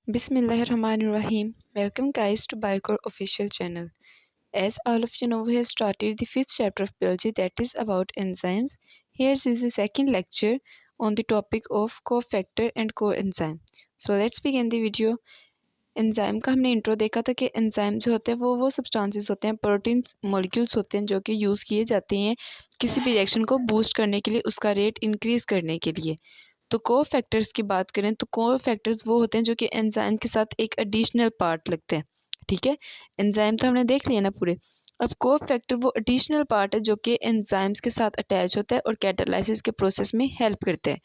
Bismillahirrahmanirrahim. Welcome guys to Biocore official channel. As all of you know, we have started the fifth chapter of biology, that is about enzymes. Here is the second lecture on the topic of cofactor and coenzyme. So let's begin the video. Enzyme का हमने intro देखा था कि enzyme जो होते हैं वो substances होते हैं, प्रोटीन मॉलिक्यूल्स होते हैं जो कि यूज़ किए जाते हैं किसी भी रिएक्शन को बूस्ट करने के लिए, उसका रेट इंक्रीज़ करने के लिए। तो को फैक्टर्स की बात करें तो को फैक्टर्स वो होते हैं जो कि एंजाइम के साथ एक एडिशनल पार्ट लगते हैं। ठीक है, एंजाइम तो हमने देख लिया ना पूरे। अब को फैक्टर वो एडिशनल पार्ट है जो कि एंजाइम्स के साथ अटैच होता है और कैटालाइसिस के प्रोसेस में हेल्प करते हैं।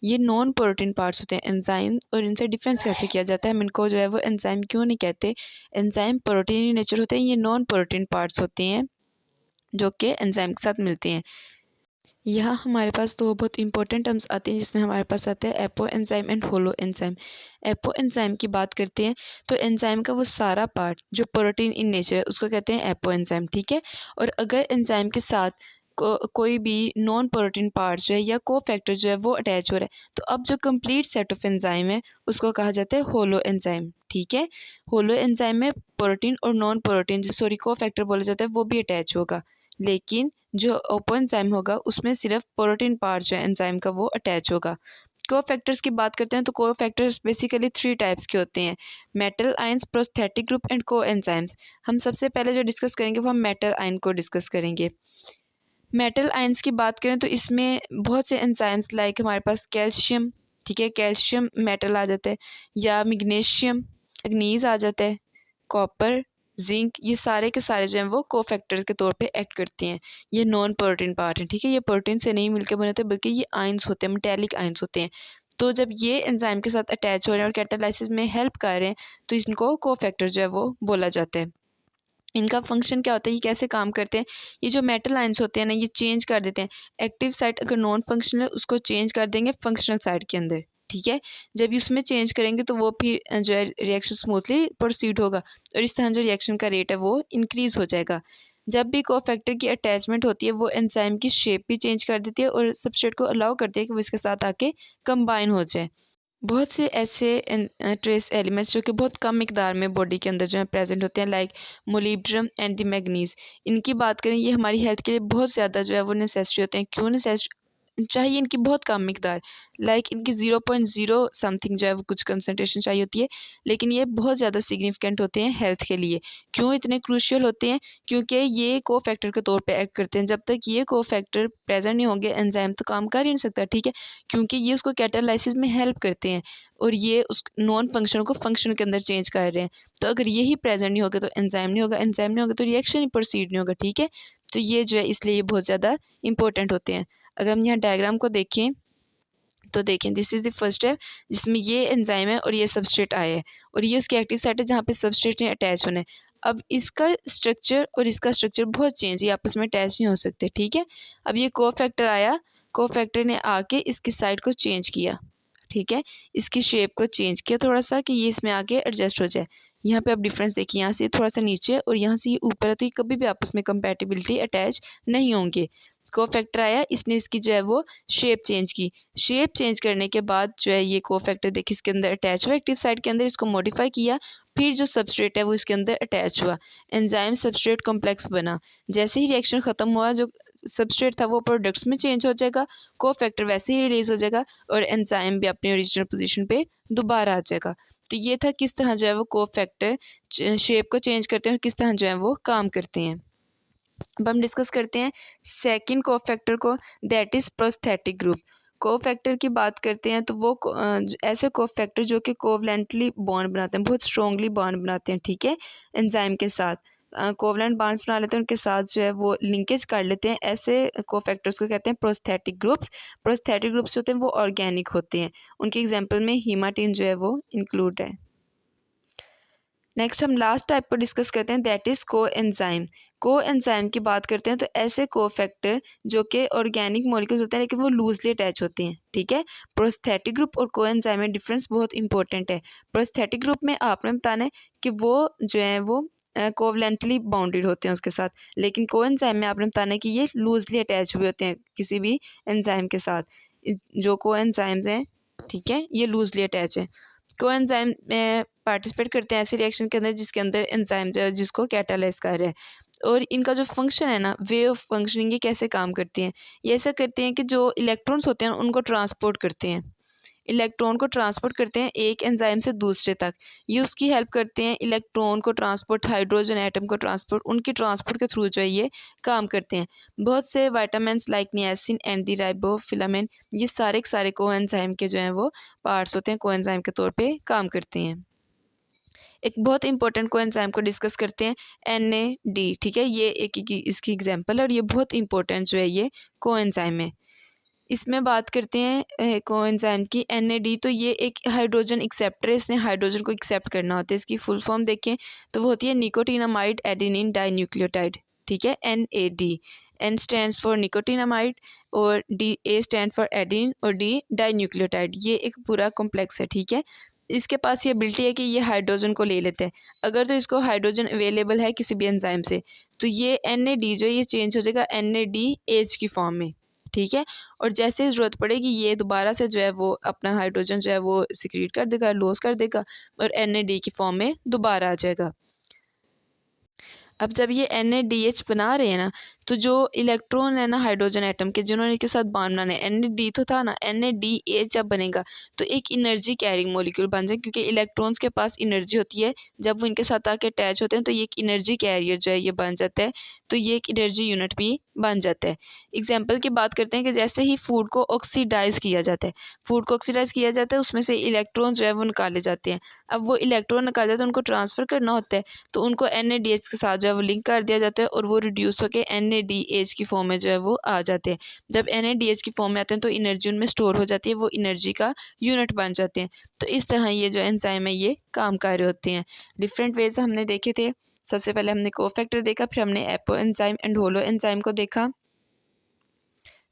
ये नॉन प्रोटीन पार्ट्स होते हैं एंजाइम, और इनसे डिफरेंस कैसे किया जाता है, हम इनको जो है वो एंजाइम क्यों नहीं कहते। एंजाइम प्रोटीन ही नेचर होते हैं, ये नॉन प्रोटीन पार्ट्स होते हैं जो कि एंजाइम के साथ मिलते हैं। यहाँ हमारे पास दो बहुत इंपॉर्टेंट टर्म्स आते हैं जिसमें हमारे पास आता है apo enzyme and holo enzyme. Apo enzyme की बात करते हैं तो एंजाइम का वो सारा पार्ट जो प्रोटीन इन नेचर है उसको कहते हैं एपो एंजाइम। ठीक है, और अगर एंजाइम के साथ कोई भी नॉन प्रोटीन पार्ट जो है या को फैक्टर जो है वो अटैच हो रहा है तो अब जो कंप्लीट सेट ऑफ एंजाइम है उसको कहा जाता है होलो एंजाइम। ठीक है, होलो एंजाइम में प्रोटीन और नॉन प्रोटीन सॉरी को फैक्टर बोला जाता है वो भी अटैच होगा, लेकिन जो ओपो एंजाइम होगा उसमें सिर्फ प्रोटीन पार्ट जो है एंजाइम का वो अटैच होगा। को फैक्टर्स की बात करते हैं तो को फैक्टर्स बेसिकली 3 टाइप्स के होते हैं, metal ions, prosthetic group and को एंजाइम्स। हम सबसे पहले जो डिस्कस करेंगे वो हम मेटल आयन को डिस्कस करेंगे। मेटल आयंस की बात करें तो इसमें बहुत से एंजाइम्स लाइक हमारे पास कैल्शियम, ठीक है, कैल्शियम मेटल आ जाता है, या मैग्नीशियम मैग्नीज आ जाता है, कॉपर, जिंक, ये सारे के सारे जो हैं वो कोफैक्टर्स के तौर पे एक्ट करते हैं। ये नॉन प्रोटीन पार्ट है। ठीक है, ये प्रोटीन से नहीं मिलकर बने होते बल्कि ये आयंस होते हैं, मेटेलिक आयंस होते हैं। तो जब ये एंजाइम के साथ अटैच हो रहे हैं और कैटालाइसिस में हेल्प कर रहे हैं तो इनको कोफैक्टर जो है वो बोला जाता है। इनका फंक्शन क्या होता है, ये कैसे काम करते हैं, ये जो मेटल आयंस होते हैं ना ये चेंज कर देते हैं। एक्टिव साइट अगर नॉन फंक्शनल है उसको चेंज कर देंगे फंक्शनल साइट के अंदर। ठीक है, जब उसमें चेंज करेंगे तो वो फिर जो है रिएक्शन स्मूथली प्रोसीड होगा और इस तरह जो रिएक्शन का रेट है वो इंक्रीज़ हो जाएगा। जब भी कोफैक्टर की अटैचमेंट होती है वो एंजाइम की शेप भी चेंज कर देती है और सबस्ट्रेट को अलाउ करती है कि वो इसके साथ आके कंबाइन हो जाए। बहुत से ऐसे ट्रेस एलिमेंट्स जो कि बहुत कम मिकदार में बॉडी के अंदर जो है प्रेजेंट होते हैं like molybdenum and the manganese. इनकी बात करें ये हमारी हेल्थ के लिए बहुत ज़्यादा जो है वो नेसेसरी होते हैं। क्यों नेसेसरी चाहिए, इनकी बहुत कम मिकदार, लाइक इनकी 0.0 समथिंग जो है वो कुछ कंसनट्रेशन चाहिए होती है, लेकिन ये बहुत ज़्यादा सिग्निफिकेंट होते हैं हेल्थ के लिए। क्यों इतने क्रूशियल होते हैं, क्योंकि ये को फैक्टर के तौर पे एक्ट करते हैं। जब तक ये को फैक्टर प्रेजेंट नहीं होंगे एंजाइम तो काम कर ही नहीं सकता। ठीक है, क्योंकि ये उसको कैटालाइसिस में हेल्प करते हैं और ये उस नॉन फंक्शन को फंक्शन के अंदर चेंज कर रहे हैं। तो अगर यही प्रेजेंट नहीं होगा तो एंजाइम नहीं होगा, एंजाइम नहीं होगा तो रिएक्शन ही प्रोसीड नहीं होगा। ठीक है, तो ये जो है इसलिए ये बहुत ज़्यादा इंपॉर्टेंट होते हैं। अगर हम यहाँ डायग्राम को देखें तो देखें this is the first step जिसमें ये एंजाइम है और ये सबस्ट्रेट आया है और ये उसकी एक्टिव साइट है जहाँ पे सबस्ट्रेट ने अटैच होना है। अब इसका स्ट्रक्चर और इसका स्ट्रक्चर बहुत चेंज, ये आपस में अटैच नहीं हो सकते। ठीक है, अब ये कोफैक्टर आया, कोफैक्टर ने आके इसकी साइड को चेंज किया। ठीक है, इसकी शेप को चेंज किया थोड़ा सा कि ये इसमें आके एडजस्ट हो जाए। यहाँ पे आप डिफरेंस देखिए, यहाँ से थोड़ा सा नीचे और यहाँ से ये ऊपर है तो ये कभी भी आपस में कंपैटिबिलिटी अटैच नहीं होंगे। कोफैक्टर आया, इसने इसकी जो है वो शेप चेंज की। शेप चेंज करने के बाद जो है ये कोफैक्टर देखिए इसके अंदर अटैच हुआ एक्टिव साइट के अंदर, इसको मॉडिफाई किया, फिर जो सबस्ट्रेट है वो इसके अंदर अटैच हुआ, एंजाइम सबस्ट्रेट कॉम्प्लेक्स बना। जैसे ही रिएक्शन ख़त्म हुआ जो सबस्ट्रेट था वो प्रोडक्ट्स में चेंज हो जाएगा, कोफैक्टर वैसे ही रिलीज हो जाएगा और एंजाइम भी अपनी ओरिजिनल पोजीशन पे दोबारा आ जाएगा। तो ये था किस तरह जो है वो कोफैक्टर शेप को चेंज करते हैं और किस तरह जो है वो काम करते हैं। अब हम डिस्कस करते हैं सेकंड कोफैक्टर को, that is prosthetic group. Cofactor की बात करते हैं तो वो ऐसे कोफैक्टर जो कि कोवलेंटली बॉन्ड बनाते हैं, बहुत स्ट्रॉन्गली बॉन्ड बनाते हैं। ठीक है, एंजाइम के साथ कोवलेंट बॉन्ड्स बना लेते हैं, उनके साथ जो है वो लिंकेज कर लेते हैं। ऐसे कोफैक्टर्स को कहते हैं प्रोस्थेटिक ग्रुप्स। प्रोस्थेटिक ग्रुप्स होते हैं वो ऑर्गेनिक होते हैं, उनके एग्जाम्पल में हीमाटिन जो है वो इंक्लूड है। नेक्स्ट हम लास्ट टाइप को डिस्कस करते हैं, दैट इज़ को एंजाइम। को एंजाइम की बात करते हैं तो ऐसे कोफैक्टर जो कि ऑर्गेनिक मॉलिक्यूल्स होते हैं लेकिन वो लूजली अटैच होते हैं। ठीक है, प्रोस्थेटिक ग्रुप और को एंजाइम में डिफरेंस बहुत इंपॉर्टेंट है। प्रोस्थेटिक ग्रुप में आपने बताना है कि वो जो है वो कोवलेंटली बाउंडेड होते हैं उसके साथ, लेकिन को एंजाइम में आपने बताना है कि ये लूजली अटैच हुए होते हैं किसी भी एंजाइम के साथ। जो को एंजाइम्स हैं ठीक है ये लूजली अटैच है। कोएंजाइम में पार्टिसिपेट करते हैं ऐसे रिएक्शन के अंदर जिसके अंदर एंजाइम जिसको कैटालाइज कर रहा है। और इनका जो फंक्शन है ना, वे ऑफ फंक्शनिंग, ये कैसे काम करती हैं? ये ऐसा करते हैं कि जो इलेक्ट्रॉन्स होते हैं उनको ट्रांसपोर्ट करते हैं, इलेक्ट्रॉन को ट्रांसपोर्ट करते हैं एक एंजाइम से दूसरे तक। ये उसकी हेल्प करते हैं इलेक्ट्रॉन को ट्रांसपोर्ट, हाइड्रोजन एटम को ट्रांसपोर्ट, उनकी ट्रांसपोर्ट के थ्रू जो है ये काम करते हैं। बहुत से vitamins like niacin and the riboflavin, ये सारे के सारे कोएंजाइम के जो हैं वो पार्ट्स होते हैं, कोएंजाइम के तौर पे काम करते हैं। एक बहुत इंपॉर्टेंट कोएंजाइम को डिस्कस करते हैं, NAD, ठीक है। ये एक इसकी एग्जांपल है और ये बहुत इंपॉर्टेंट जो है ये कोएंजाइम है। इसमें बात करते हैं कोएंजाइम की, NAD, तो ये एक हाइड्रोजन एक्सेप्टर है, इसने हाइड्रोजन को एक्सेप्ट करना होता है। इसकी फुल फॉर्म देखें तो वो होती है निकोटिनामाइड एडेनिन डाइन्यूक्लियोटाइड, ठीक है, NAD। N stands for nicotinamide और A स्टैंड फॉर एडेनिन और D डाइन्यूक्लियोटाइड। ये एक पूरा कॉम्प्लेक्स है, ठीक है। इसके पास ये एबिलिटी है कि ये हाइड्रोजन को ले लेते हैं। अगर तो इसको हाइड्रोजन अवेलेबल है किसी भी एंजाइम से, तो ये NAD जो है ये चेंज हो जाएगा NADH की फॉर्म में, ठीक है। और जैसे ज़रूरत पड़ेगी ये दोबारा से जो है वो अपना हाइड्रोजन जो है वो सिक्रीट कर देगा, लॉस कर देगा और NAD की फॉर्म में दोबारा आ जाएगा। अब जब ये NADH बना रहे हैं ना, तो जो इलेक्ट्रॉन है ना हाइड्रोजन एटम के, जिन्होंने इसके साथ बॉन्ड बनाने, NAD तो था ना, NADH जब बनेगा तो एक एनर्जी कैरिंग मॉलिक्यूल बन जाए, क्योंकि इलेक्ट्रॉन्स के पास एनर्जी होती है। जब वो इनके साथ आके अटैच होते हैं तो ये एक एनर्जी कैरियर जो है ये बन जाता है, तो ये एक एनर्जी यूनिट भी बन जाता है। एग्जाम्पल की बात करते हैं कि जैसे ही फूड को ऑक्सीडाइज किया जाता है, फूड को ऑक्सीडाइज किया जाता है, उसमें से इलेक्ट्रॉन जो है वो निकाले जाते हैं। अब वो इलेक्ट्रॉन निकाले जाते हैं, उनको ट्रांसफ़र करना होता है, तो उनको NADH के साथ जो है वो लिंक कर दिया जाता है और वो रिड्यूस होकर NADH की फॉर्म में जो है वो आ जाते हैं। जब NADH की फॉर्म में आते हैं तो एनर्जी उनमें स्टोर हो जाती है, वो एनर्जी का यूनिट बन जाते हैं। तो इस तरह ये जो एंजाइम है ये काम कर रहे होते हैं। डिफरेंट वेज हमने देखे थे। सबसे पहले हमने कोफैक्टर देखा, फिर हमने apo enzyme and holo enzyme को देखा,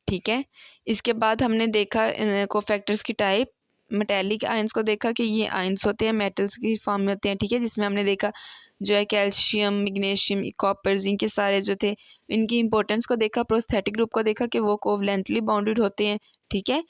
ठीक है। इसके बाद हमने देखा कोफैक्टर्स की टाइप, मेटेलिक आयंस को देखा कि ये आयंस होते हैं, मेटल्स की फॉर्म में होते हैं, ठीक है। जिसमें हमने देखा जो है कैल्शियम, मैग्नीशियम, कॉपर, जिंक के सारे जो थे इनकी इंपॉर्टेंस को देखा। प्रोस्थेटिक ग्रुप को देखा कि वो कोवलेंटली बाउंडेड होते हैं, ठीक है।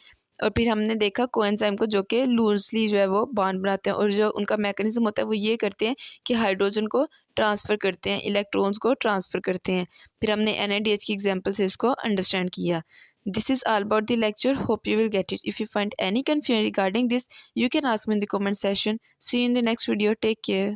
और फिर हमने देखा कोएंजाइम को जो कि लूजली जो है वो बॉन्ड बनाते हैं और जो उनका मैकेनिज्म होता है वो ये करते हैं कि हाइड्रोजन को ट्रांसफ़र करते हैं, इलेक्ट्रॉन्स को ट्रांसफ़र करते हैं। फिर हमने NADH की एग्जाम्पल से इसको अंडरस्टैंड किया। This is all about the lecture. Hope you will get it. If you find any confusion regarding this, you can ask me in the comment section. See you in the next video. Take care.